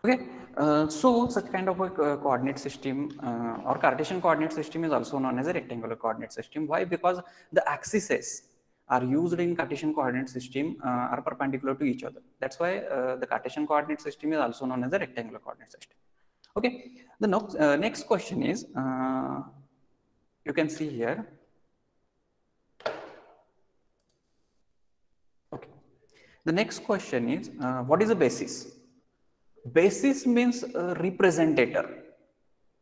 Okay, so such kind of a coordinate system or Cartesian coordinate system is also known as a rectangular coordinate system. Why? Because the axes are used in Cartesian coordinate system are perpendicular to each other. That's why the Cartesian coordinate system is also known as a rectangular coordinate system. Okay, the next question is you can see here. Okay, the next question is what is a basis? Basis means representator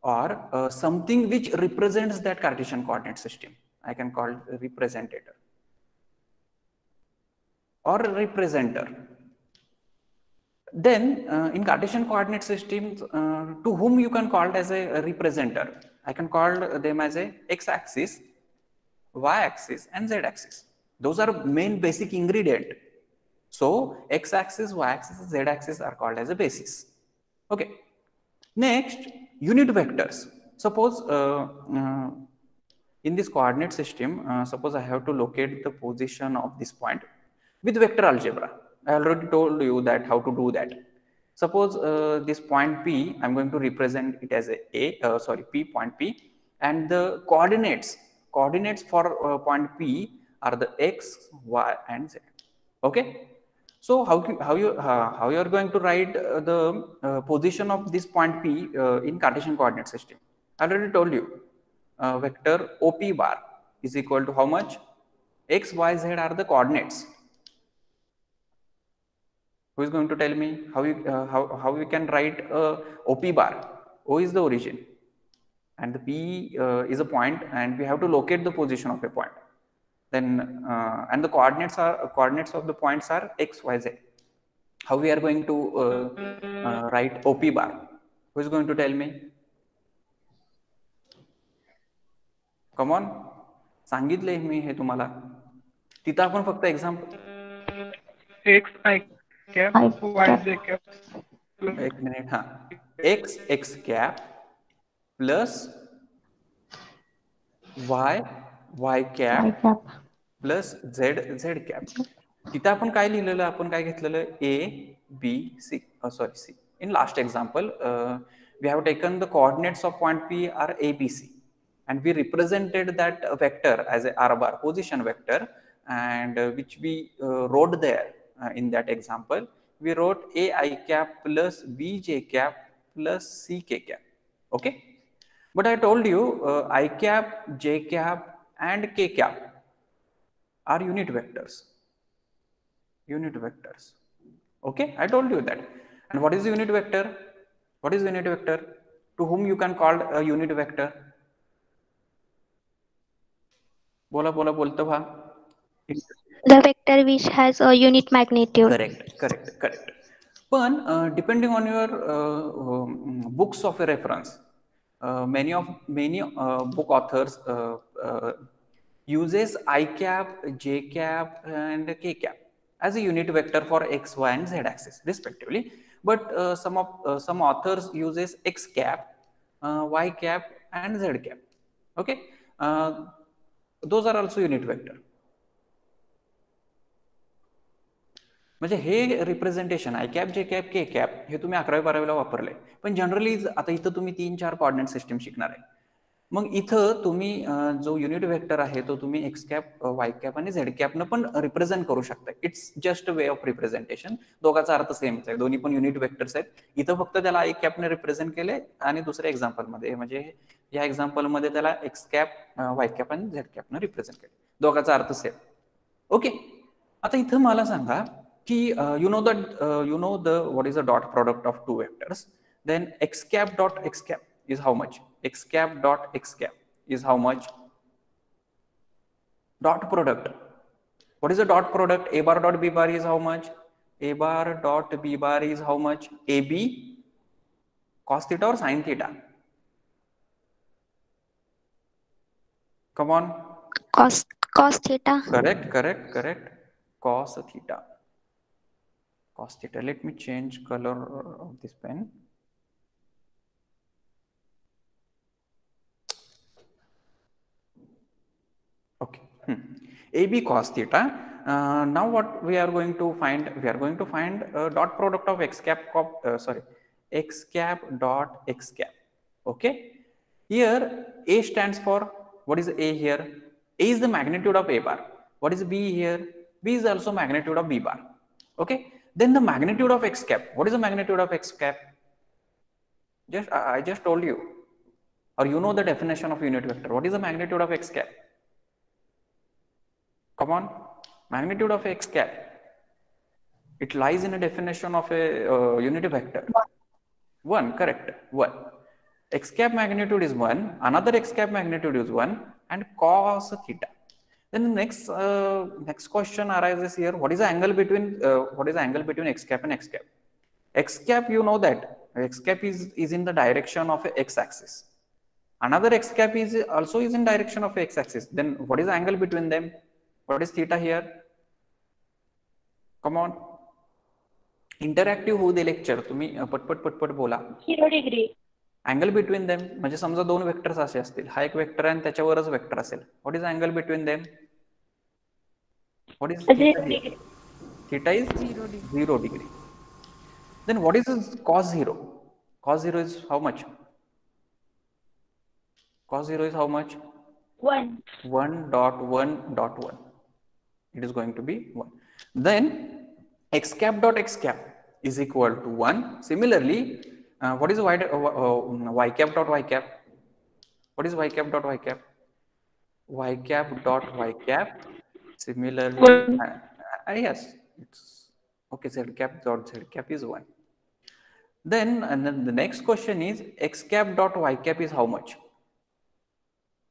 or something which represents that Cartesian coordinate system. I can call it representator or representer. Then in Cartesian coordinate systems, to whom you can call it as a representer, I can call them as a x-axis, y-axis and z-axis. Those are main basic ingredient. So x-axis, y-axis, z-axis are called as a basis. Okay. Next, unit vectors. Suppose in this coordinate system, suppose I have to locate the position of this point with vector algebra. I already told you that how to do that. Suppose this point P, I'm going to represent it as P, point P, and the coordinates for point P are the x, y, and z. Okay. So how you are going to write the position of this point P in Cartesian coordinate system? I already told you. Vector OP bar is equal to how much? X, Y, Z are the coordinates. Who is going to tell me how we can write OP bar? O is the origin, and the P is a point, and we have to locate the position of a point. Then and the coordinates of the points are X, Y, Z. How we are going to write OP bar? Who is going to tell me? Come on, सांगितले मी हे तुम्हाला. तिथं आपण फक्त example X I cap Y J cap एक minute हा X X cap plus Y Y cap plus Z Z cap. तिथं आपण काय लिहिलेलं आपण काय घेतलेलं A B C sorry C. In last example, we have taken the coordinates of point P are A, B, C, and we represented that vector as a R bar position vector, and which we wrote there in that example. We wrote A I cap plus B J cap plus C K cap. Okay, but I told you I cap, J cap, and K cap are unit vectors. Unit vectors. Okay, I told you that. And what is unit vector? What is unit vector? To whom you can call a unit vector? बोला बोला बोलतो भा. The vector which has a unit magnitude. Correct. But depending on your books of a reference, many book authors uses I cap, J cap, and K cap as a unit vector for x, y, and z axis respectively. But some authors uses x cap, y cap, and z cap. Okay, those are also unit vector. म्हणजे हे representation I cap, J cap, K cap हे तुम्ही 11वी-12वीला वापरले. पण generally आता इथं तुम्ही 3-4 कोऑर्डिनेट सिस्टम शिकणार आहे. मग इथं तुम्ही जो युनिट वेक्टर आहे तो तुम्ही एक्स कॅप, वाय कॅप आणि झेड कॅपनं पण रिप्रेझेंट करू शकता. It's just way of representation. दोघांचा अर्थ सेमच आहे. दोन्ही पण युनिट वेक्टर्स आहेत. इथं फक्त त्याला आय कॅपने रिप्रेझेंट केले आणि दुसऱ्या एक्झाम्पलमध्ये म्हणजे या एक्झाम्पलमध्ये त्याला एक्स कॅप, वाय कॅप आणि झेड कॅपनं रिप्रेझेंट केले. दोघांचा अर्थ सेम. ओके, आता इथं मला सांगा कि you know what is the dot product of two vectors. Then x cap dot x cap is how much? X cap dot x cap is how much? Dot product. What is the dot product? A bar dot b bar is how much? A bar dot b bar is how much? AB cos theta or sin theta? Come on. Cos theta. Correct. Cos theta. Cos theta. Let me change color of this pen. Okay. AB cos theta. Now what we are going to find? We are going to find dot product of x cap x cap dot x cap. Okay, here A stands for, what is A here? A is the magnitude of A bar. What is B here? B is also magnitude of B bar. Okay, then the magnitude of x cap. What is the magnitude of x cap? I just told you, or you know the definition of unit vector. What is the magnitude of x cap? Come on, magnitude of x cap. It lies in a definition of a unit vector. 1, correct, 1. X cap magnitude is 1, another x cap magnitude is 1, and cos theta. Then the next question arises here. What is the angle between x cap and x cap? X cap, you know that x cap is in the direction of a x axis. Another x cap is also in direction of x axis. Then what is the angle between them? What is theta here? Come on. Interactive होऊ दे lecture. तुम्ही पटपट बोला. 0 degree. Angle between them म्हणजे समजा दोन vectors असे असतील. हा एक वेक्टर आहे आणि त्याच्यावरच वेक्टर असेल. What is angle between them? What is theta is 0 degree. Then what is cos 0? Cos 0 is how much? Cos 0 is how much? 1. 1.1.1. It is going to be 1. Then x cap dot x cap is equal to 1. Similarly, what is y cap dot y cap? What is y cap dot y cap? Y cap dot y cap. Similarly, yes, it's okay. Z cap dot z cap is 1. Then the next question is x cap dot y cap is how much?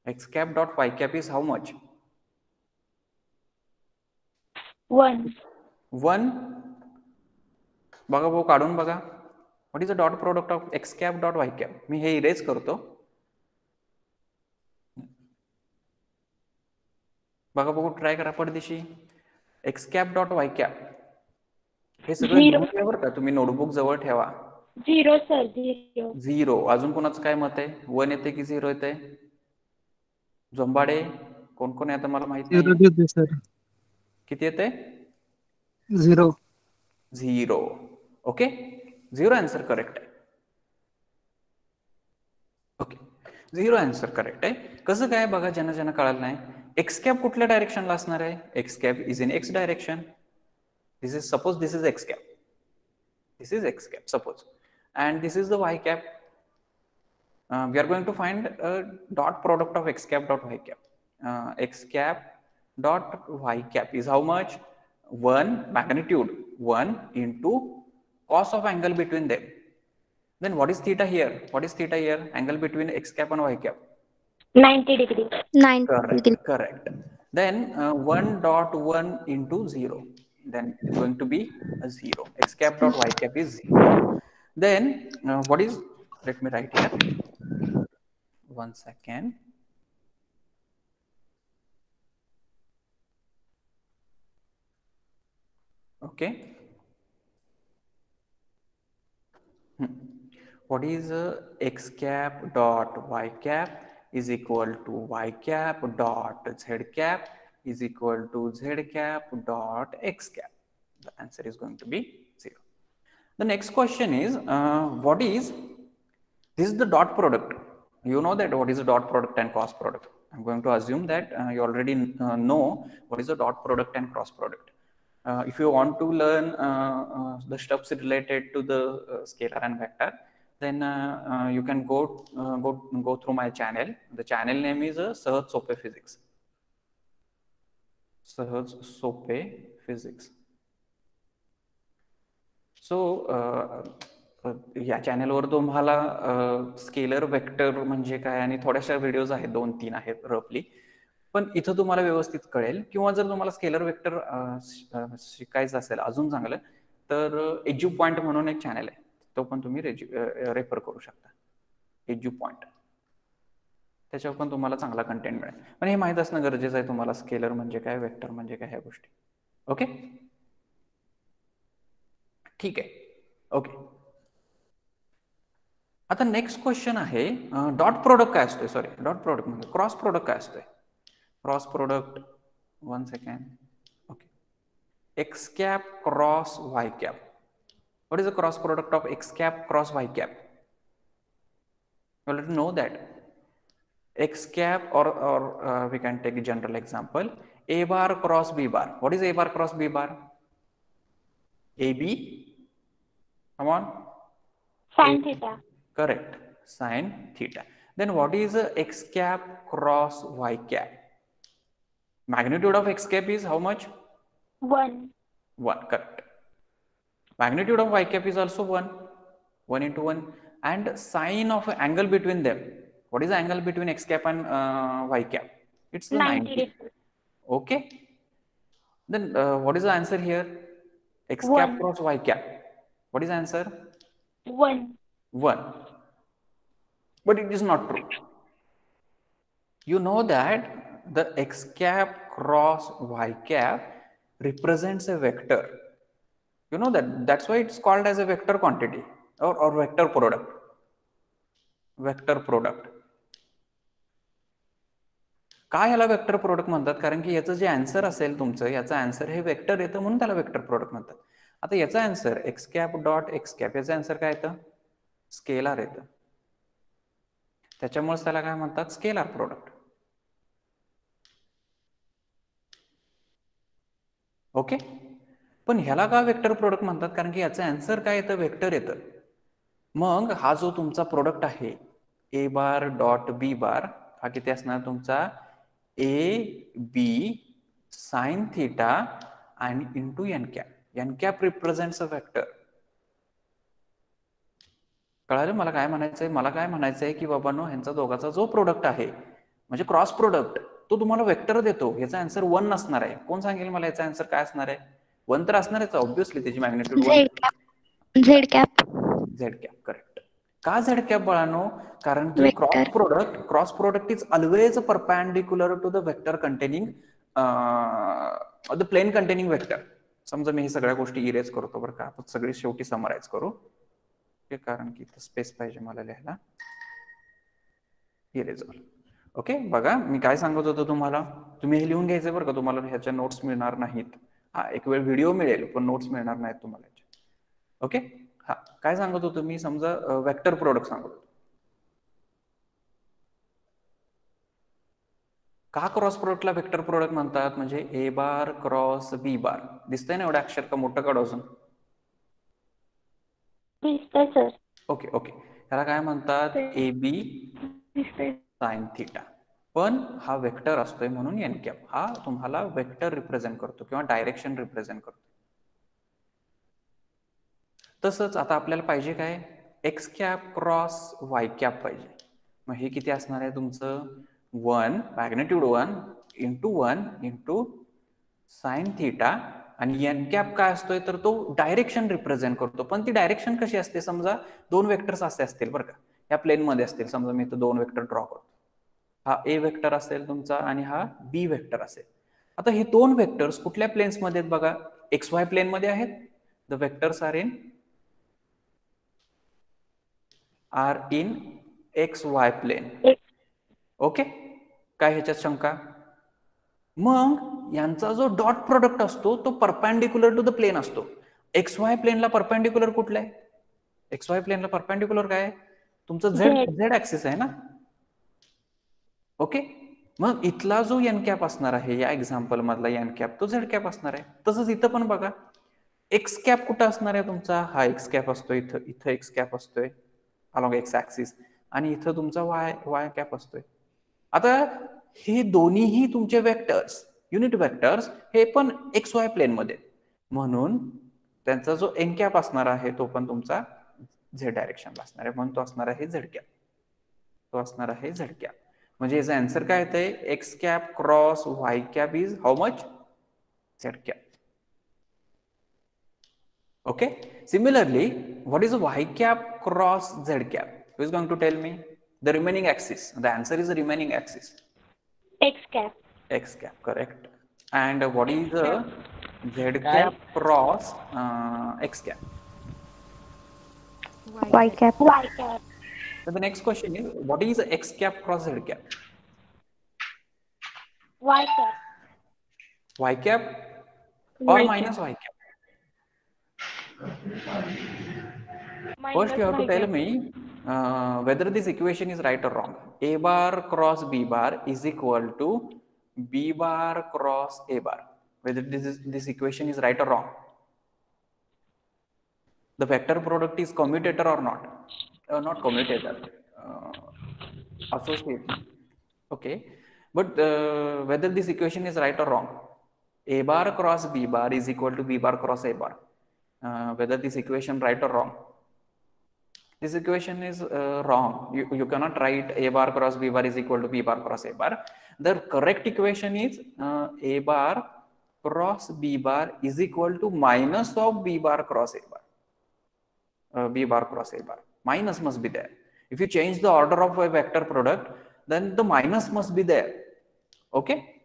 X cap dot y cap is how much? 1. 1. बघा भाऊ, काढून बघा. What is the dot product of X cap dot Y cap? मी हे erase करतो. बघा बघू, try करा पडदिशी. X cap dot Y cap हे सगळं लिहून घ्या बरं का. तुम्ही नोटबुक जवळ ठेवा. 0 सर. 0. अजून कोणाचं काय मत आहे? 1 येते की 0 येते? जोंबाडे कोण कोण आहे आता मला माहित नाही. सर किती येते? 0. 0. ओके, 0 आन्सर करेक्ट आहे. ओके, 0 आन्सर करेक्ट आहे. कसं काय बघा, ज्यांना ज्यांना कळालं नाही. एक्स कॅप कुठल्या डायरेक्शनला असणार आहे? X cap is in x direction. This is suppose this is x cap. This is x cap, suppose, and this is the y cap. We are going to find a dot product of x cap dot y cap. X cap dot y cap is how much? 1 magnitude 1 into cos of angle between them. Then what is theta here? What is theta here? Angle between x cap and y cap. 90 degree. 90 degree. Correct. Then 1.1 into 0. Then it's going to be a 0. X cap dot y cap is 0. Then what is, let me write here. 1 second. Okay. What is x cap dot y cap is equal to y cap dot z cap is equal to z cap dot x cap. The answer is going to be 0. The next question is, what is, this is the dot product. You know that what is the dot product and cross product. I'm going to assume that you already know what is the dot product and cross product. If you want to learn the steps related to the scalar and vector, then you can go through my channel. The channel name is Sahaj Sope Physics. Sahaj Sope Physics. So या चॅनलवर तुम्हाला scalar vector म्हणजे काय आणि थोड्याशा videos आहेत, 2-3 आहेत रफली. पण इथं तुम्हाला व्यवस्थित कळेल. किंवा जर तुम्हाला स्केलर वेक्टर शिकायचं असेल अजून चांगलं, तर एज्यू पॉइंट म्हणून एक चॅनल आहे, तो पण तुम्ही रेफर करू शकता. एज्यू पॉइंट, त्याच्यावर पण तुम्हाला चांगला कंटेंट मिळेल. पण हे माहित असणं गरजेचं आहे तुम्हाला, स्केलर म्हणजे काय, वेक्टर म्हणजे काय, ह्या गोष्टी. ओके, ठीक आहे. ओके, आता नेक्स्ट क्वेश्चन आहे, डॉट प्रोडक्ट काय असतोय? सॉरी, डॉट प्रोडक्ट म्हणजे क्रॉस प्रोडक्ट काय असतोय? Cross product, 1 second. Okay, x cap cross Y cap. What is the cross product of x cap cross y cap? You already know that. X cap, or we can take a general example, a bar cross b bar. What is a bar cross b bar? AB, come on. Sin theta. Correct, sin theta. Then what is x cap cross y cap? Magnitude of x cap is how much? 1. 1, correct. Magnitude of y cap is also 1. 1 into 1. And sine of angle between them. What is the angle between x cap and y cap? It's the 90. degrees. Okay. Then what is the answer here? X cap 1. cross y cap. What is the answer? 1. 1. But it is not true. You know that the x cap cross y cap represents a vector. You know that. That's why it's called as a vector quantity or vector product. Vector product. का ह्याला vector product म्हणतात? कारण की याचं जे answer असेल तुमचं, याचं answer हे vector येतं म्हणून त्याला वेक्टर प्रोडक्ट म्हणतात. आता याचा answer x cap dot X cap, याचं आन्सर काय येतं? स्केलार येतं. त्याच्यामुळे त्याला काय म्हणतात? Scalar product. ओके. पण ह्याला का वेक्टर प्रोडक्ट म्हणतात? कारण की याचं आन्सर काय येतं? वेक्टर येतं. मग हा जो तुमचा प्रोडक्ट आहे ए बार डॉट बी बार, हा किती असणार तुमचा? ए बी साइन थीटा आणि into N cap. N cap represents a vector. कळालं मला काय म्हणायचंय? मला काय म्हणायचंय की बाबांनो, ह्यांचा दोघांचा जो प्रोडक्ट आहे म्हणजे क्रॉस प्रोडक्ट, तो तुम्हाला वेक्टर देतो. ह्याचा आन्सर 1 नसणार आहे. कोण सांगेल मला याचा आन्सर काय असणार आहे? 1 तर असणार आहे ऑब्व्हियसली, त्याची magnitude 1. Z cap. Z cap, correct. का झेड कॅप बाळांनो? कारण की cross product is always perpendicular to the vector containing the plane containing vector. समजा मी हे सगळ्या गोष्टी इरेज करतो बरं का, आपण सगळी शेवटी समराइज करू, कारण की स्पेस पाहिजे मला लिहायला. Erase all. ओके. बघा मी काय सांगत होतो तुम्हाला, तुम्ही हे लिहून घ्यायचं बरं का, तुम्हाला ह्याच्या नोट्स मिळणार नाहीत. हा, एक वेळ व्हिडिओ मिळेल पण नोट्स मिळणार नाहीत तुम्हाला. ओके. हा, काय सांगत होतो मी? समजा वेक्टर प्रोडक्ट सांगत होतो. का क्रॉस प्रोडक्टला वेक्टर प्रोडक्ट म्हणतात? म्हणजे ए बार क्रॉस बी बार. दिसतंय ना एवढं अक्षर? का मोठं काढू अजून? दिसतंय सर. Okay okay. त्याला काय म्हणतात? A B sine theta. पण हा वेक्टर असतोय म्हणून एन कॅप हा तुम्हाला वेक्टर रिप्रेझेंट करतो किंवा डायरेक्शन रिप्रेझेंट करतो. तसंच आता आपल्याला पाहिजे काय? एक्स कॅप क्रॉस वाय कॅप पाहिजे. मग हे किती असणार आहे तुमचं? 1 magnitude 1 into 1 into sine theta. आणि एन कॅप काय असतोय? तर तो डायरेक्शन रिप्रेझेंट करतो. पण ती डायरेक्शन कशी असते? समजा 2 वेक्टर्स असे असतील बरं का, या प्लेन मध्ये असतील. समजा मी इथं 2 वेक्टर ड्रॉ करतो. हा ए वेक्टर असेल तुमचा आणि हा बी वेक्टर असेल. आता हे 2 वेक्टर्स कुठल्या प्लेन्स मध्ये आहेत बघा? एक्स वाय प्लेन मध्ये आहेत. The vectors are in X Y plane. Okay. काय ह्याच्यात शंका? मग यांचा जो डॉट प्रोडक्ट असतो तो परपेंडिक्युलर टू द प्लेन असतो. एक्स वाय प्लेनला परपेंडिक्युलर कुठला आहे? एक्स वाय प्लेनला परपेंडिक्युलर काय आहे? तुमचं झेड ऍक्सिस आहे ना. ओके. मग इथला जो एन कॅप असणार आहे, या एक्झाम्पल मधला एन कॅप, तो झेड कॅप असणार आहे. तसंच इथं पण बघा, एक्स कॅप कुठं असणार आहे तुमचा? हा एक्स कॅप असतोय इथं. इथं एक्स कॅप असतोय अलॉंग एक्स ऍक्सिस आणि इथं तुमचा वाय कॅप असतोय. आता हे दोन्हीही तुमचे वेक्टर्स, युनिट वेक्टर्स, हे पण एक्स वाय प्लेन मध्ये, म्हणून त्यांचा जो एन कॅप असणार आहे तो पण तुमचा झेड डायरेक्शनला असणार आहे. म्हणून तो असणार आहे झेड कॅप. तो असणार आहे झेड कॅप. म्हणजे याचा आन्सर काय येतंय? X cap cross Y cap is how much? Z cap. Okay. Similarly, what is y cap cross z cap? Who is going to tell me? The remaining axis. The answer is the remaining axis. X cap. X cap, correct. And what is the z cap cross x cap? Y cap. Y cap. So the next question is, what is x cap cross z cap? Y cap. Y cap or minus y cap? First, you have to tell me whether this equation is right or wrong. A bar cross B bar is equal to B bar cross A bar. Whether this equation is right or wrong. The vector product is commutator or not? Not commutator, associative. Okay, but whether this equation is right or wrong. A bar cross B bar is equal to B bar cross A bar. Whether this equation right or wrong. This equation is wrong. You cannot write A bar cross B bar is equal to B bar cross A bar. The correct equation is A bar cross B bar is equal to minus of B bar cross A bar. B bar cross A bar. Minus must be there. If you change the order of a vector product, then the minus must be there. Okay.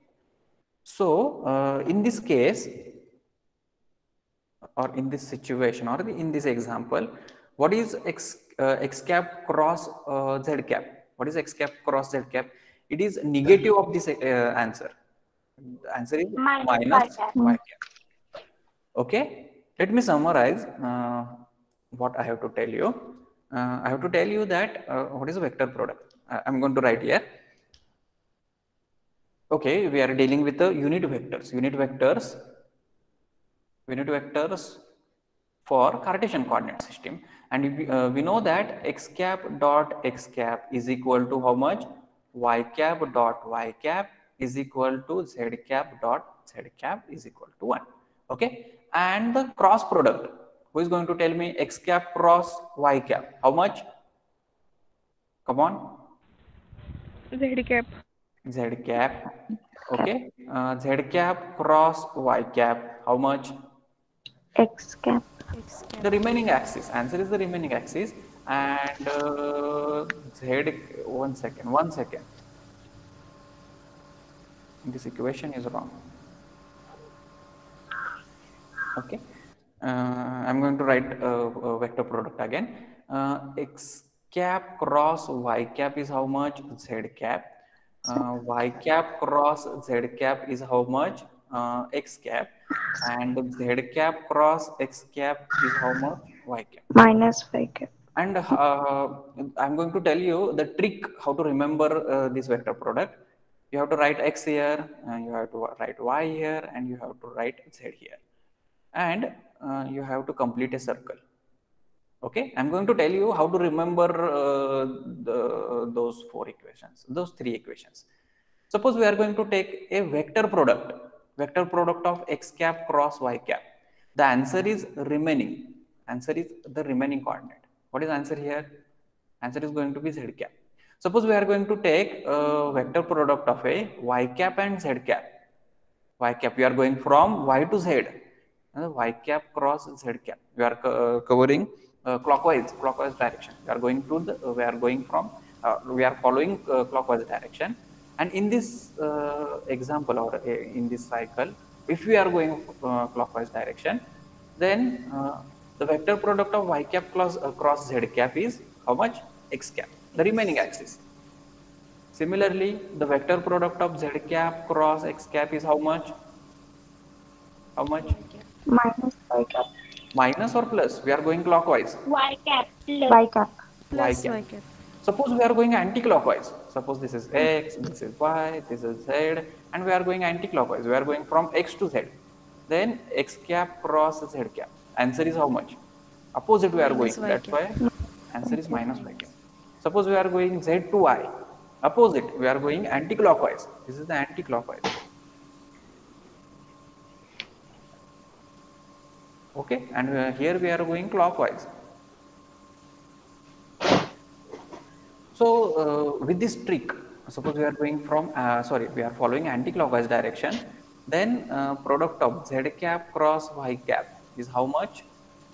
So in this case, or in this situation, or in this example, what is x cap cross z cap? What is x cap cross z cap? It is negative of this answer. The answer is minus y cap. Okay, let me summarize what I have to tell you. I have to tell you that what is a vector product. I'm going to write here. Okay, we are dealing with the unit vectors. Unit vectors for Cartesian coordinate system, and we know that x cap dot x cap is equal to how much? Y cap dot y cap is equal to z cap dot z cap is equal to 1. Okay, and the cross product, who is going to tell me x cap cross y cap? How much? Come on. Z cap. Z cap. Okay, z cap cross y cap. How much? X cap. The remaining axis. Answer is the remaining axis, and z. One second. This equation is wrong. Okay, I'm going to write a vector product again. X cap cross y cap is how much? Z cap. Y cap cross z cap is how much? X cap, and z cap cross x cap is how much? Y cap. Minus y cap. And I'm going to tell you the trick how to remember this vector product. You have to write x here, you have to write y here, and you have to write z here, and you have to complete a circle. Okay, I'm going to tell you how to remember those three equations. Suppose we are going to take a vector product of x cap cross y cap. The answer is remaining. Answer is the remaining coordinate. What is answer here? Answer is going to be z cap. Suppose we are going to take a vector product of a y cap and z cap. Y cap, we are going from y to z. Y cap cross z cap. We are covering clockwise direction. We are following clockwise direction. And in this example, or in this cycle, if we are going clockwise direction, then the vector product of y cap cross z cap is how much? X cap, the remaining axis. Similarly, the vector product of z cap cross x cap is how much? How much? Minus y cap. Minus or plus? We are going clockwise. Y cap. Y cap. Y cap. Suppose we are going anti-clockwise. Suppose this is x, this is y, this is z, and we are going anti-clockwise. We are going from x to z. Then x cap cross z cap. Answer is how much? Opposite we are going. That's why answer is minus y cap. Suppose we are going z to y. Opposite, we are going anti-clockwise. This is the anti-clockwise. Okay, and here we are going clockwise. So with this trick, suppose we are going from we are following anti-clockwise direction. Then product of z cap cross y cap is how much?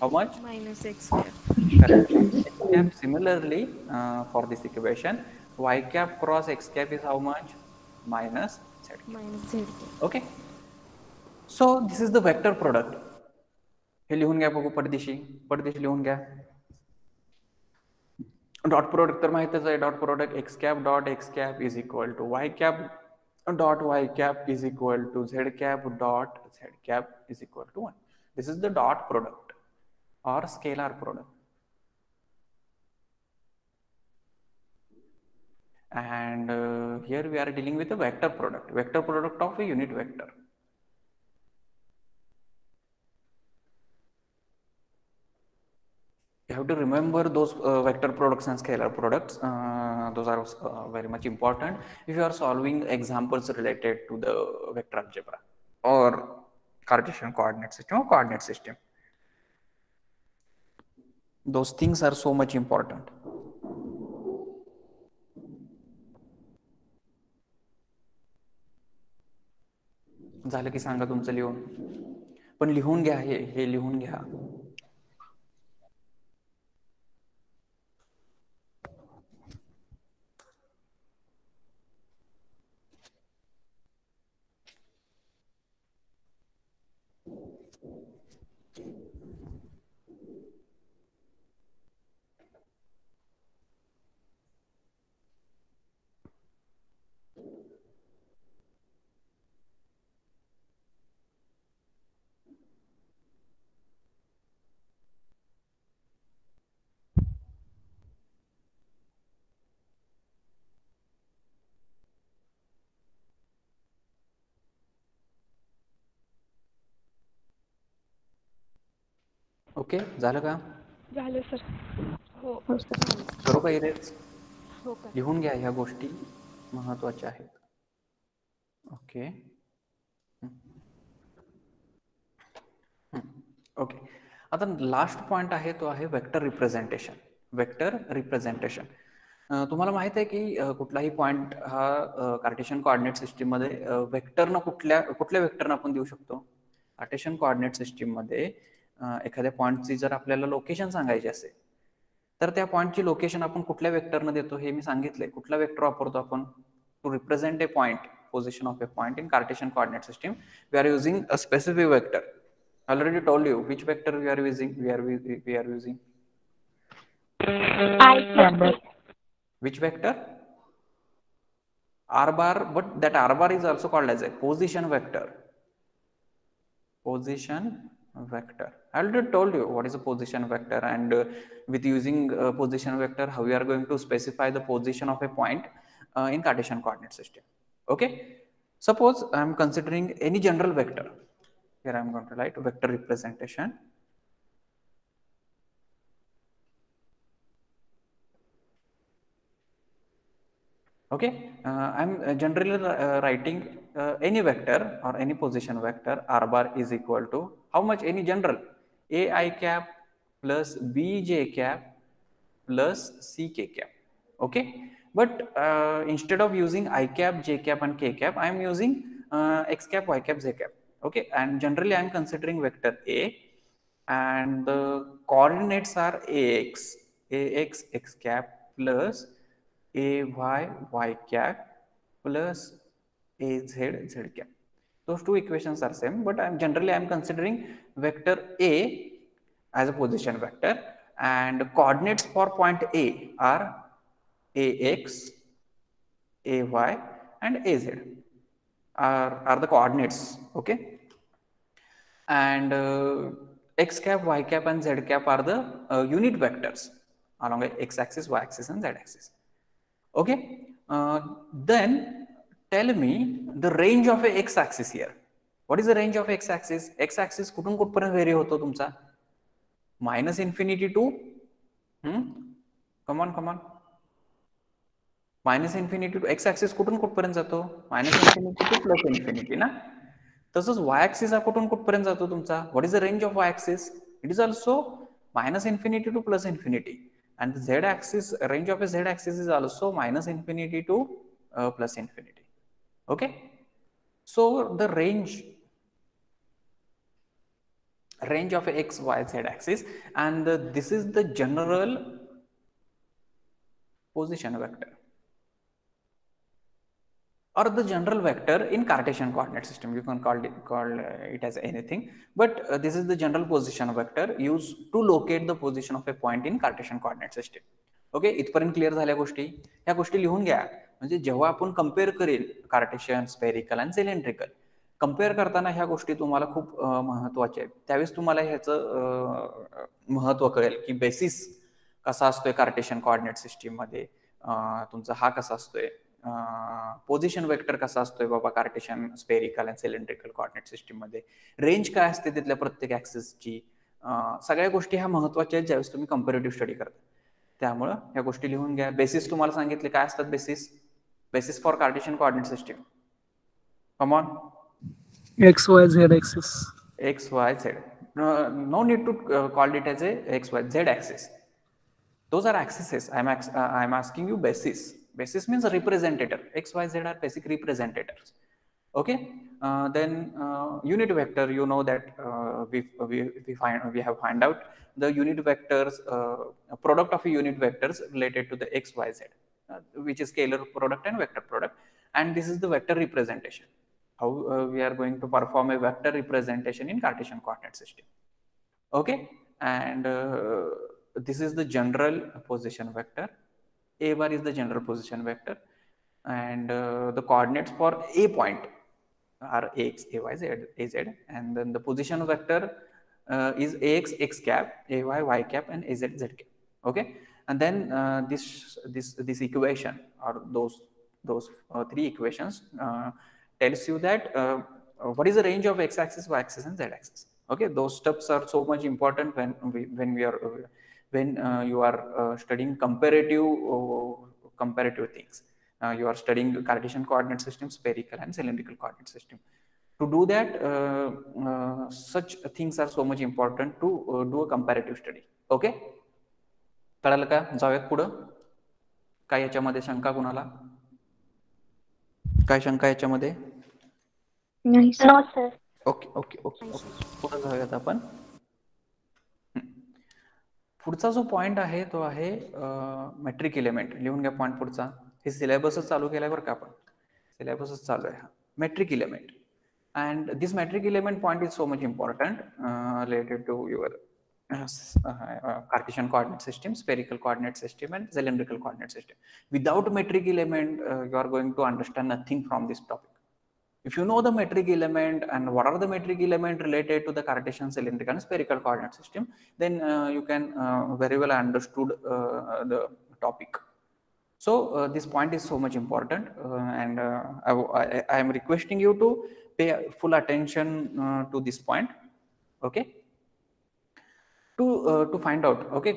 How much? Minus x cap. Correct. X cap. Similarly, for this equation, y cap cross x cap is how much? Minus z cap. Minus z cap. Okay. So this is the vector product. हे लिहून घ्या बघू पडदिशी लिहून घ्या. Dot product तर माहितच आहे. Dot product X cap dot X cap is equal to Y cap dot Y cap is equal to Z cap dot Z cap is equal to 1. This is the dot product or scalar product. and here we are dealing with a vector product of a unit vector. You have to remember those vector products and scalar products. Those are very much important if you are solving examples related to the vector algebra or Cartesian coordinate system or coordinate system. Those things are so much important. झालं की सांगा तुमचं लिहून, पण लिहून घ्या, हे लिहून घ्या. Okay, झालं का? झालं सर. हो करू का इरेज? हो का. लिहून घ्या, ह्या गोष्टी महत्वाच्या आहेत. Okay okay. आता लास्ट पॉइंट आहे तो आहे वेक्टर रिप्रेझेंटेशन. तुम्हाला माहित आहे की कुठलाही पॉइंट हा कार्टेशियन कोऑर्डिनेट सिस्टीम मध्ये वेक्टरनं कुठल्या वेक्टरनं आपण देऊ शकतो? कार्टेशियन कोऑर्डिनेट सिस्टीम मध्ये एखाद्या पॉइंटची जर आपल्याला लोकेशन सांगायची असेल तर त्या पॉइंटची लोकेशन आपण कुठल्या वेक्टरनं देतो हे मी सांगितलंय. कुठला वेक्टर वापरतो आपण to represent a point, position of a point in Cartesian coordinate system? We are using a specific vector. I already told you which vector we are using. We are using which vector? R bar, but that R bar is also called as a position vector. Position vector. I already told you what is a position vector, and with using position vector, how we are going to specify the position of a point in Cartesian coordinate system. Okay, suppose I am considering any general vector. Here I am going to write vector representation. Okay, I am generally writing any vector or any position vector. R bar is equal to how much? Any general a I cap plus b j cap plus c k cap. Okay, but instead of using I cap, j cap and k cap, I am using x cap, y cap, z cap. Okay, and generally I am considering vector a, and the coordinates are ax x cap plus ay y cap plus az z cap. Those two equations are same, but generally I am considering vector a as a position vector, and coordinates for point a are ax, ay and az are the coordinates. Okay, and x cap, y cap and z cap are the unit vectors along x axis, y axis and z axis. Okay, then tell me the range of a x axis here. What is the range of x axis? X axis कुठून कुठपर्यंत vary होतो तुमचा? Minus infinity to come on minus infinity to X axis कुठून कुठपर्यंत जातो? Minus infinity to plus infinity ना. तसंच Y axis हा कुठून कुठपर्यंत जातो तुमचा? What is the range of Y axis? It is also minus infinity to plus infinity, and the z axis, range of a z axis is also minus infinity to plus infinity. Okay, so the range of a x y z axis, and this is the general position vector or the general vector in Cartesian coordinate system. You can call it as anything, but this is the general position vector used to locate the position of a point in Cartesian coordinate system. Okay, इथपर्यंत clear झाल्या गोष्टी? ह्या गोष्टी लिहून घ्या, म्हणजे जेव्हा आपण कंपेअर करेल कार्टेशियन, स्फेरिकल आणि सिलेंड्रिकल, कंपेअर करताना ह्या गोष्टी तुम्हाला खूप महत्वाच्या आहेत. त्यावेळेस तुम्हाला ह्याचं महत्व कळेल की बेसिस कसा असतोय कार्टेशियन कोऑर्डिनेट सिस्टीम मध्ये, तुमचा हा कसा असतोय, पोझिशन वेक्टर कसा असतोय बाबा कार्टेशियन, स्पेरिकल आणि सिलेंड्रिकल कोऑर्डिनेट सिस्टीम मध्ये, रेंज काय असते तिथल्या प्रत्येक ऍक्सिसची, सगळ्या गोष्टी ह्या महत्वाच्या आहेत ज्यावेळेस तुम्ही कंपॅरेटिव्ह स्टडी करता. त्यामुळं ह्या गोष्टी लिहून घ्या. बेसिस तुम्हाला सांगितले काय असतात basis for Cartesian coordinate system. Come on. X, Y, Z axis. X, Y, Z. No need to call it as a X, Y, Z axis. Those are axes. I'm asking you basis. Basis means representative. X, Y, Z are basic representators. Okay. Then unit vector. You know that we have find out the unit vectors, product of a unit vectors related to the X, Y, Z, which is scalar product and vector product. And this is the vector representation. How we are going to perform a vector representation in Cartesian coordinate system. Okay. And this is the general position vector. A bar is the general position vector, and the coordinates for a point are ax, ay, az, and then the position vector is ax, x cap, ay, y cap, and az, z cap. Okay. And then this equation, or those three equations tells you that what is the range of x-axis, y-axis, and z-axis. Okay, those steps are so much important when you are studying comparative things. You are studying Cartesian coordinate system, spherical and cylindrical coordinate system. To do that, such things are so much important to do a comparative study. Okay, कळालं का? जाऊयात पुढं. काय याच्यामध्ये शंका कुणाला? काय शंका याच्यामध्ये? No, sir. Okay okay okay okay. पुढे जाऊयात आपण. पुढचा जो पॉइंट आहे तो आहे मेट्रिक एलिमेंट. लिहून घ्या पॉइंट पुढचा. हे सिलेबसच चालू केलाय बरं का आपण. सिलेबसच चालू आहे. Metric element. And this metric element point is so much important related to your Cartesian coordinate system, spherical coordinate system, and cylindrical coordinate system. Without metric element, you are going to understand nothing from this topic. If you know the metric element and what are the metric element related to the Cartesian, cylindrical, and spherical coordinate system, then you can very well understood the topic. So this point is so much important, and I am requesting you to pay full attention to this point. Okay. To find out. Okay.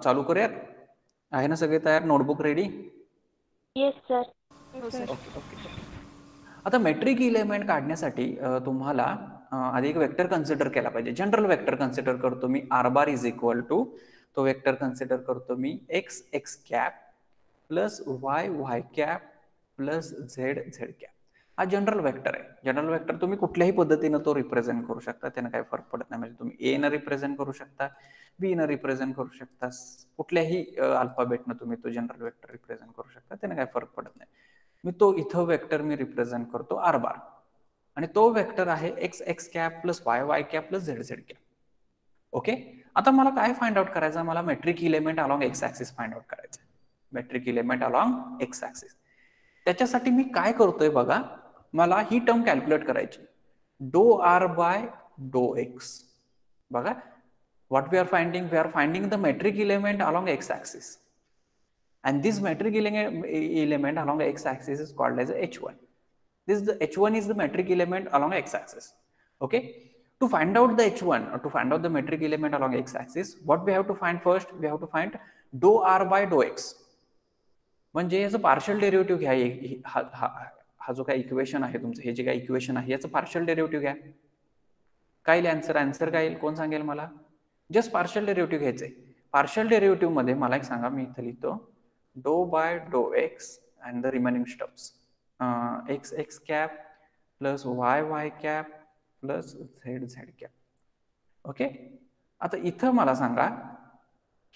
चालू करूयात. आहे ना सगळे तयार? Notebook ready? Yes, sir. Okay okay. आता metric element काढण्यासाठी तुम्हाला आधी एक वेक्टर कन्सिडर केला पाहिजे. जनरल वेक्टर कन्सिडर करतो मी R bar is equal to, तो वेक्टर कन्सिडर करतो मी X X cap plus Y Y cap plus Z Z cap. हा जनरल वेक्टर आहे. जनरल वेक्टर तुम्ही कुठल्याही पद्धतीनं तो रिप्रेझेंट करू शकता, त्यानं काही फरक पडत नाही. म्हणजे तुम्ही ए न रिप्रेझेंट करू शकता, बी न रिप्रेझेंट करू शकता, कुठल्याही अल्फाबेटनं तुम्ही तो जनरल वेक्टर रिप्रेझेंट करू शकता, त्यानं काही फरक पडत नाही. मी तो इथं वेक्टर मी रिप्रेझेंट करतो आर बार, आणि तो वेक्टर आहे X X cap plus Y Y cap plus Z Z cap. Okay. आता मला काय फाइंड आउट करायचं? मला metric element along X axis find out करायचं. Metric element along X axis. त्याच्यासाठी मी काय करतोय बघा, मला ही टर्म कॅल्क्युलेट करायची. D R by dough X. बघा, what we are finding the metric element along x-axis, and this metric element along x-axis is called as h1. H1 is the metric element along x-axis. Okay. To find out the h1, or to find out the metric element along x-axis, what we have to find first? We have to find dou r by dou x. म्हणजे याचं partial derivative घ्या. हा जो काय equation आहे तुमचं, हे जे काय equation आहे याचं पार्शियल डेरिव्हेटिव्ह घ्या. काय येईल आन्सर काय येईल? कोण सांगेल मला? जस्ट पार्शियल डेरिव्हेटिव्ह घ्यायचंय. पार्शियल डेरिव्हेटिव्ह मध्ये मला एक सांगा, मी इथं लिहितो do by dough X and the remaining stubs X X cap plus Y Y cap plus Z Z cap. Okay. आता इथं मला सांगा,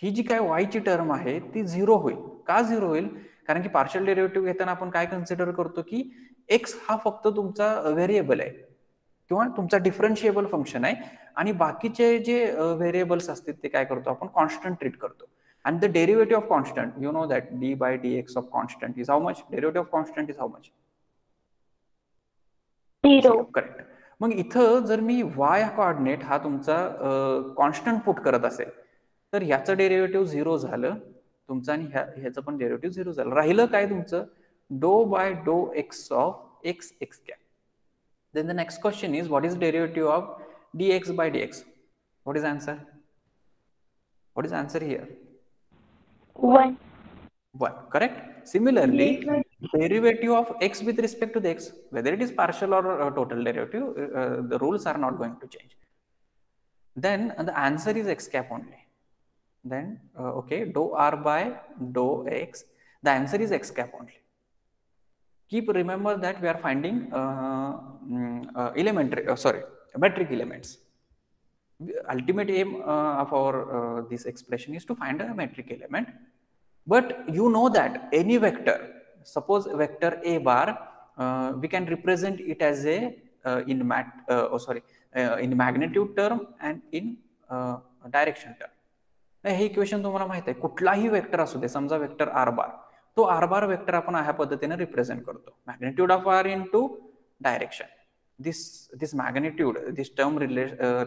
ही जी काय वायची टर्म आहे ती झिरो होईल. का झिरो होईल? कारण की पार्शियल डेरिव्हेटिव्ह घेताना आपण काय कन्सिडर करतो की एक्स हा फक्त तुमचा व्हेरिएबल आहे किंवा तुमचा डिफरन्शिएबल फंक्शन आहे, आणि बाकीचे जे व्हेरिएबल्स असतील ते काय करतो आपण? कॉन्स्टंट ट्रीट करतो. And the derivative of constant, you know that d by dx of constant is how much? Derivative of constant is how much? 0. Correct. मग इथं जर मी y कोऑर्डिनेट हा तुमचा कॉन्स्टंट पुट करत असेल तर याचं डेरिव्हेटिव्ह 0 झालं, तुमचं आणि ह्याचं पण डेरिव्हेटिव्ह 0 झालं. राहिलं काय तुमचं do by dough X of X X cap. Then the next question is, what is derivative of dx by dx? What is answer? What is answer here? 1. 1. Correct. Similarly, derivative of x with respect to the x, whether it is partial or total derivative, the rules are not going to change. Then the answer is x cap only. Then okay, dou r by dou x, the answer is x cap only. Keep remember that we are finding metric elements. Ultimate aim of our this expression is to find a metric element, but you know that any vector, suppose vector a bar, we can represent it as a in magnitude term and in direction term. हे equation तुम्हाला माहित आहे, कुठलाही vector असू दे, समजा vector are बार, तो are bar vector आपण ह्या पद्धतीने रिप्रेझेंट करतो, magnitude of R into direction. This magnitude, this term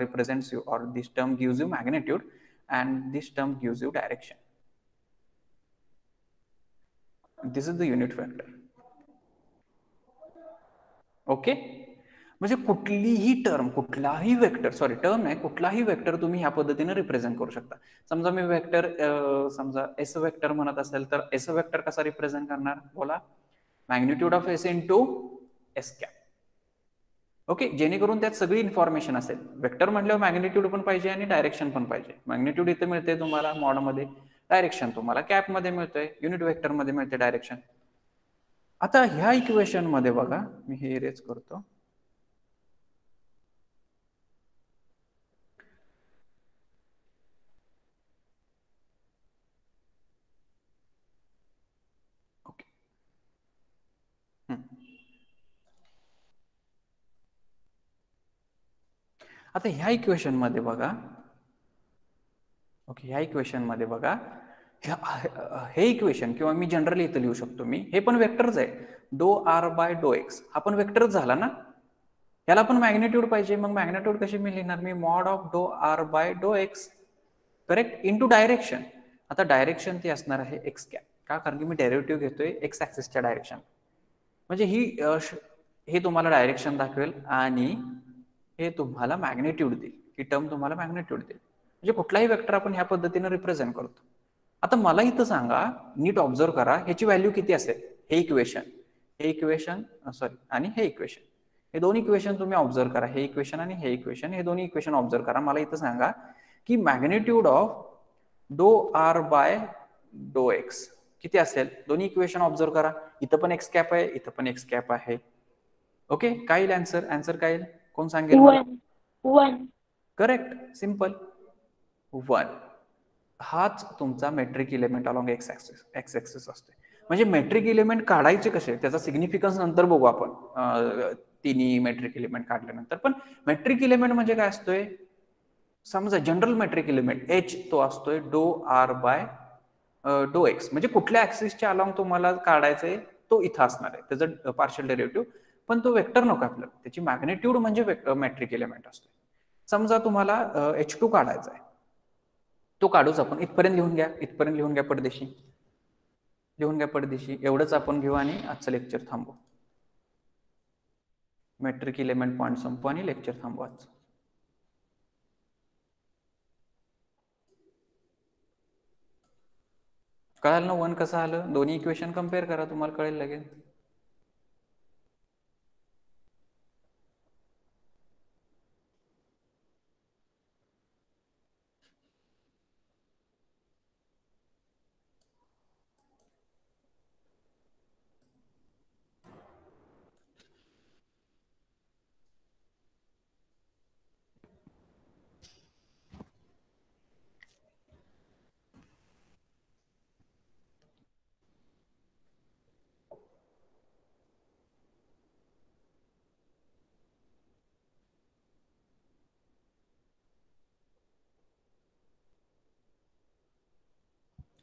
represents you, or this term gives you magnitude and this term gives you direction. This is the unit vector. Okay, म्हणजे कुठलीही term, कुठलाही vector, sorry term नाही, कुठलाही vector तुम्ही ह्या पद्धतीने represent करू शकता. समजा मी वेक्टर समजा एस वेक्टर म्हणत असेल तर एस वेक्टर कसा रिप्रेझेंट करणार, बोला, magnitude of S into S cap. Okay, जेणेकरून त्यात सगळी इन्फॉर्मेशन असेल. वेक्टर म्हटल्यावर मॅग्निट्यूड पण पाहिजे आणि डायरेक्शन पण पाहिजे. मॅग्निट्यूड इथे मिळते तुम्हाला मॉडमध्ये, डायरेक्शन तुम्हाला कॅप मध्ये मिळतोय, युनिट वेक्टर मध्ये मिळते डायरेक्शन. आता ह्या इक्वेशन मध्ये बघा, मी हे इरेज करतो. ओके, आता ह्या इक्वेशन मध्ये बघा, ओके, ह्या इक्वेशन मध्ये बघा, हे इक्वेशन किंवा मी जनरली इथे लिहू शकतो, मी हे पण वेक्टरच आहे, do R by dough X, हा पण वेक्टरच झाला ना. याला पण मॅग्निट्यूड पाहिजे, मग मॅग्निट्यूड कशी मी लिहिणार, मी mod of dough R by dough X, correct, into direction. आता डायरेक्शन ते असणार आहे एक्स कॅप, का, कारण की मी डेरिव्हेटिव्ह घेतोय एक्स ऍक्सिसच्या डायरेक्शन, म्हणजे हे तुम्हाला डायरेक्शन दाखवेल आणि हे तुम्हाला मॅग्निट्यूड देईल, ही टर्म तुम्हाला मॅग्निट्यूड देईल. म्हणजे कुठलाही वेक्टर आपण ह्या पद्धतीने रिप्रेझेंट करतो. आता मला इथं सांगा, नीट ऑब्झर्व करा, ह्याची व्हॅल्यू किती असेल, हे इक्वेशन सॉरी आणि हे इक्वेशन, हे दोन इक्वेशन तुम्ही ऑब्झर्व करा, हे इक्वेशन आणि हे इक्वेशन, हे दोन्ही इक्वेशन ऑब्झर्व करा. मला इथं सांगा की magnitude of dough R by dough X किती असेल, दोन्ही इक्वेशन ऑब्झर्व करा. इथं पण एक्स कॅप आहे, इथं पण एक्स कॅप आहे. ओके, काय येईल आन्सर काय येईल, कोण सांगेल मला? 1. Correct, simple, 1. हाच तुमचा metric element along X axis असतो. म्हणजे मेट्रिक इलेमेंट काढायचे कसे, त्याचा सिग्निफिकन्स नंतर बघू आपण, तिन्ही मेट्रिक इलेमेंट काढल्यानंतर. पण मेट्रिक इलेमेंट म्हणजे काय असतोय, समजा जनरल मेट्रिक इलेमेंट एच तो असतोय do R by dough X, म्हणजे कुठल्या ऍक्सिसच्या अलॉंग तुम्हाला काढायचंय तो इथं असणार आहे, त्याचं पार्शियल डेरिव्हेटिव्ह. पण तो वेक्टर नको आपल्याला, त्याची मॅग्निट्यूड म्हणजे मेट्रिक एलिमेंट असतो. समजा तुम्हाला H2 काढायचा आहे, तो काढूच आपण, इथपर्यंत लिहून घ्या पडदेशी, एवढंच आपण घेऊ आणि आजचं लेक्चर थांबू. मेट्रिक एलिमेंट पॉईंट संपू आणि लेक्चर थांबू आज. कळालं ना 1 कसं आलं, दोन्ही इक्वेशन कम्पेअर करा, तुम्हाला कळेल लगेच.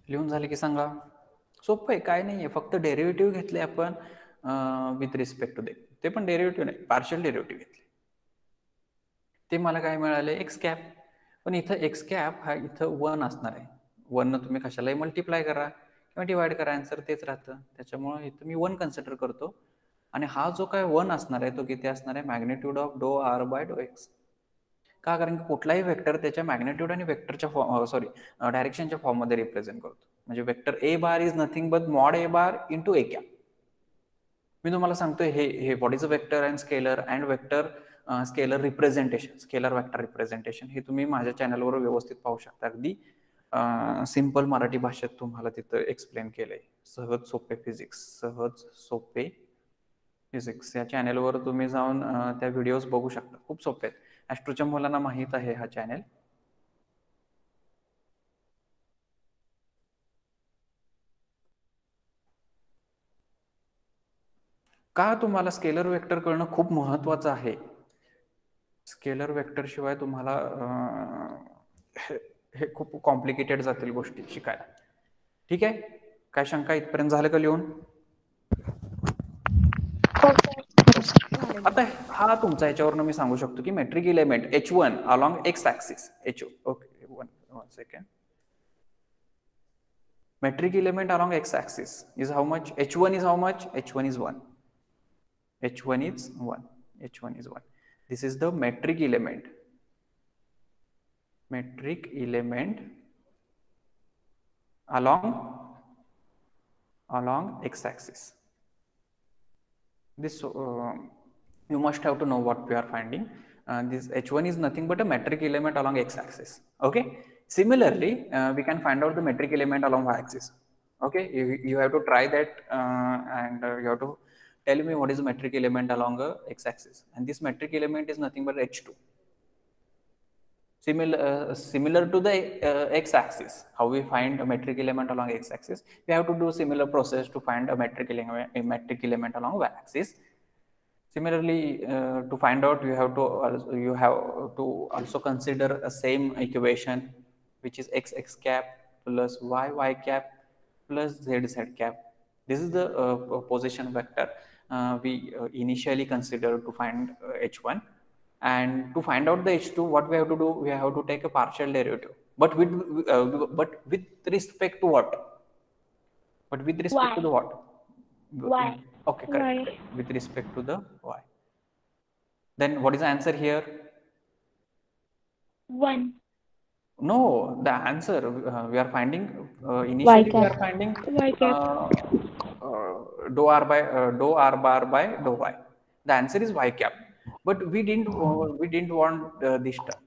लिहून झाले की सांगा. सोपं आहे, काय नाहीये, फक्त डेरिव्हेटिव्ह घेतले आपण विथ रिस्पेक्ट टू ते पण डेरिव्हेटिव्ह नाही, पार्शियल डेरिव्हेटिव्ह घेतले, ते मला काय मिळाले, एक्स कॅप. पण इथं एक्स कॅप हा इथं 1 असणार आहे, 1 तुम्ही कशालाही मल्टिप्लाय करा किंवा डिवाइड करा, आन्सर तेच राहतं. त्याच्यामुळे इथं मी 1 कन्सिडर करतो. आणि हा जो काय 1 असणार आहे तो किती असणार आहे, magnitude of dough R by dough X. का? कारण की कुठलाही वेक्टर त्याच्या मॅग्निट्यूड आणि वेक्टरच्या डायरेक्शनच्या फॉर्ममध्ये रिप्रेझेंट करतो. म्हणजे vector A bar is nothing but mod A bar into A cap. मी तुम्हाला सांगतोय हे what is a vector and scalar and vector scalar representation, scalar vector representation, हे तुम्ही माझ्या चॅनलवर व्यवस्थित पाहू शकता. अगदी सिंपल मराठी भाषेत तुम्हाला तिथं एक्सप्लेन केलंय. सहज सोपे फिजिक्स या चॅनलवर तुम्ही जाऊन त्या व्हिडिओज बघू शकता. खूप सोपे आहेत. ॲस्ट्रोच्या मुलांना माहीत आहे हा चॅनल. का तुम्हाला स्केलर वेक्टर कळणं खूप महत्वाचं आहे. स्केलर वेक्टर शिवाय तुम्हाला हे खूप कॉम्प्लिकेटेड जातील गोष्टी शिकायला. ठीक आहे, काय शंका इथपर्यंत झालं का लिहून? आता हा तुमचा ह्याच्यावरनं मी सांगू शकतो की metric element H1 along X axis. Okay, one second. Metric element along x-axis is how much? H1 is how much? H1 is 1. H1 is 1. H1 is 1. This is the metric element. Metric element along x-axis. This you must have to know what we are finding. This H1 is nothing but a metric element along x-axis. Okay. Similarly, we can find out the metric element along y-axis. Okay, you have to try that and you have to tell me what is the metric element along a x-axis. And this metric element is nothing but H2. Similar to the x-axis, how we find a metric element along x-axis, we have to do similar process to find a metric element along y-axis. Similarly, to find out, you have to also consider a same equation, which is x cap plus y cap plus z cap. This is the position vector we initially consider to find H1. And to find out the H2, what we have to do, we have to take a partial derivative. But with respect to what? But with respect to the what? Y. Okay, correct. Y. With respect to the y. Then what is the answer here? 1. No, the answer we are finding initially we are finding Y cap. dou r bar by dou y. The answer is y cap. But we didn't want this term.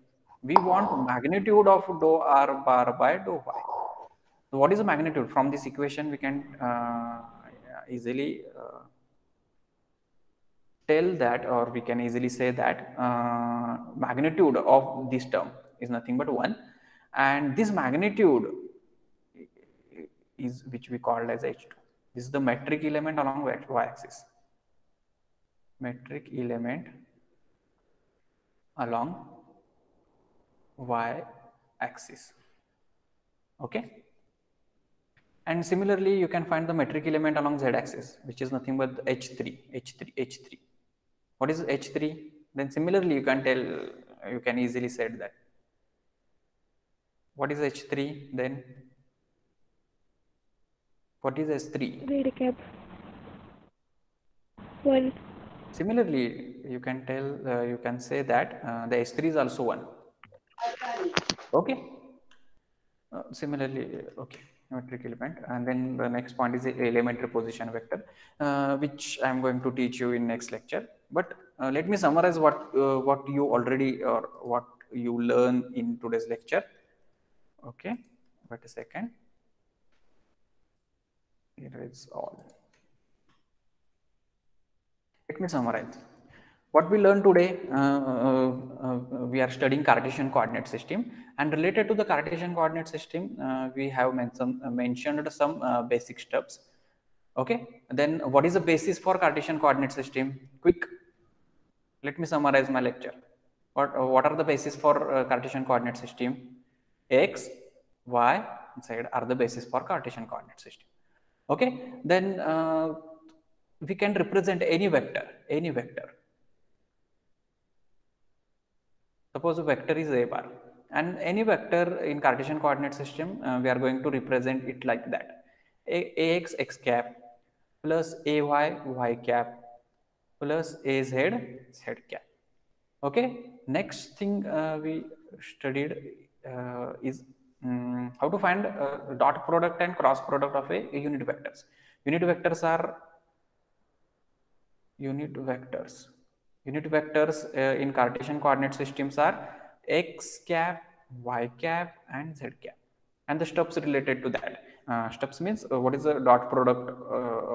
We want magnitude of dou r bar by dou y. So what is the magnitude? From this equation we can easily tell that, or we can easily say that magnitude of this term is nothing but 1, and this magnitude is which we called as H2. This is the metric element along y-axis. Metric element along y-axis. Okay. And similarly, you can find the metric element along z-axis, which is nothing but H3. What is H3? Then similarly, you can easily say that. What is H3 then? What is S3? Z cap. 1. Similarly, you can say that the S3 is also 1. Okay. Similarly, okay, metric element, and then the next point is the elementary position vector, which I am going to teach you in next lecture. But let me summarize what you already, or what you learn in today's lecture. Okay, wait a second. Here is all. Let me summarize. What we learned today, we are studying Cartesian coordinate system, and related to the Cartesian coordinate system, we have mentioned some basic steps. Okay, then what is the basis for Cartesian coordinate system? Quick, let me summarize my lecture. What are the basis for Cartesian coordinate system? X, y, z are the basis for Cartesian coordinate system. Okay, then we can represent any vector. Suppose a vector is a bar. and any vector in Cartesian coordinate system, we are going to represent it like that: ax x cap plus ay y cap plus az z cap. Okay, next thing we studied is how to find dot product and cross product of a unit vectors. Unit vectors are in Cartesian coordinate systems are x cap, y cap, and z cap, and the stubs related to that. Stubs means what is the dot product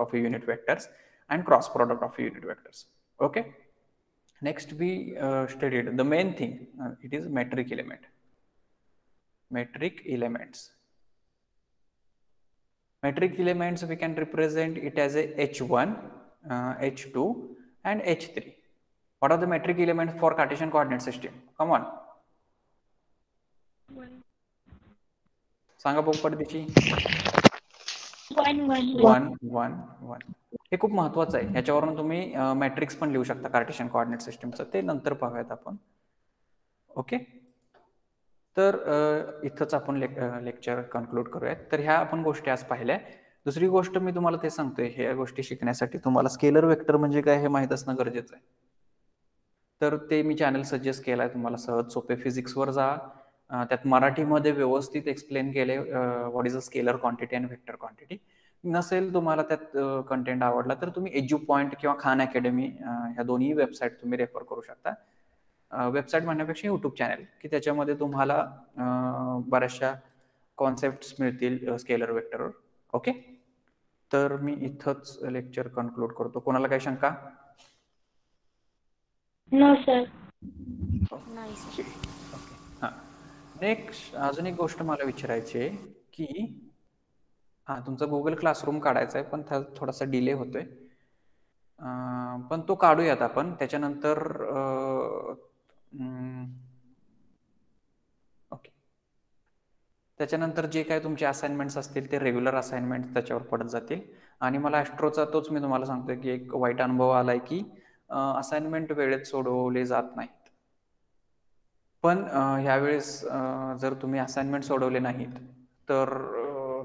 of a unit vectors and cross product of a unit vectors. Okay, next we studied the main thing. It is metric elements. Metric elements, we can represent it as a h1, h2, and h3. What are the metric elements for Cartesian coordinate system? Come on. सांगा बघू पडद्याची. 1 1 1 1 1. हे खूप महत्वाचं आहे. ह्याच्यावरून तुम्ही matrix पण लिहू शकता Cartesian coordinate सिस्टमचं. ते नंतर पाहूयात आपण. ओके, तर इथंच आपण लेक्चर कन्क्लूड करूयात. तर ह्या आपण गोष्टी आज पाहिल्या. दुसरी गोष्ट मी तुम्हाला ते सांगतोय, ह्या गोष्टी शिकण्यासाठी तुम्हाला स्केलर वेक्टर म्हणजे काय हे माहीत असणं गरजेचं आहे. तर ते मी चॅनल सजेस्ट केलाय तुम्हाला. सहज सोपे फिजिक्सवर जा, त्यात मराठीमध्ये व्यवस्थित एक्सप्लेन केले what is a scalar quantity and vector quantity. नसेल तुम्हाला त्यात कंटेंट आवडला तर तुम्ही एज्यू पॉइंट किंवा खान अकॅडमी ह्या दोन्ही वेबसाईट तुम्ही रेफर करू शकता. वेबसाईट म्हणण्यापेक्षा युट्यूब चॅनल, की त्याच्यामध्ये तुम्हाला बऱ्याचशा कॉन्सेप्ट मिळतील स्केलर वेक्टरवर. ओके, तर मी इथंच लेक्चर कन्क्लूड करतो. कोणाला काही शंका? No sir. ओके, हां. नेक्स्ट अजून एक गोष्ट मला विचारायची आहे की तुमचा गुगल क्लासरूम काढायचा आहे, पण त्यात थोडासा डिले होतोय. पण तो काढूयात आपण त्याच्यानंतर. ओके, त्याच्यानंतर जे काय तुमचे असाइनमेंट्स असतील ते रेग्युलर असाइनमेंट त्याच्यावर पडत जातील. आणि मला ॲस्ट्रोचा तोच मी तुम्हाला सांगतोय की एक वाईट अनुभव आलाय की असाइनमेंट वेळेत सोडवले जात नाहीत. पण ह्यावेळेस जर तुम्ही असाइनमेंट सोडवले नाहीत तर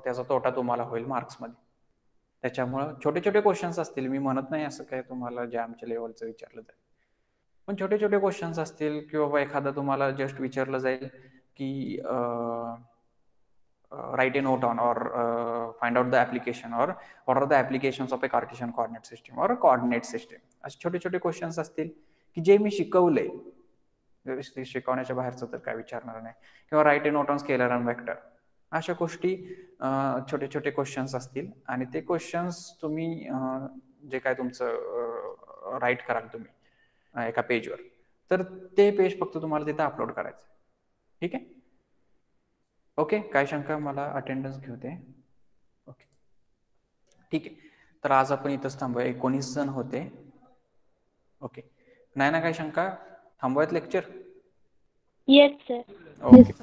त्याचा तोटा तुम्हाला होईल मार्क्समध्ये. त्याच्यामुळं छोटे छोटे क्वेश्चन्स असतील, मी म्हणत नाही असं काय तुम्हाला जे आमच्या लेवलचं विचारलं जाईल, पण छोटे छोटे क्वेश्चन्स असतील किंवा एखादा तुम्हाला जस्ट विचारलं जाईल की write a note on or find out the application or what are the applications of a Cartesian coordinate system or a coordinate system. असे छोटे छोटे क्वेश्चन्स असतील की जे मी शिकवलंय, शिकवण्याच्या बाहेरचं तर काय विचारणार नाही. किंवा write a note on scalar and vector, अशा गोष्टी छोटे छोटे क्वेश्चन्स असतील. आणि ते क्वेश्चन्स तुम्ही जे काय तुमचं राईट कराल तुम्ही एका पेजवर, तर ते पेज फक्त तुम्हाला तिथं अपलोड करायचं. ठीक आहे, ओके. काय शंका? मला अटेंडन्स घेऊ दे. ओके, ठीक आहे. तर आज आपण इथंच थांबूया. 19 जण होते. ओके, नाही ना काय शंका? थांबूयात लेक्चर? Yes sir. ओके.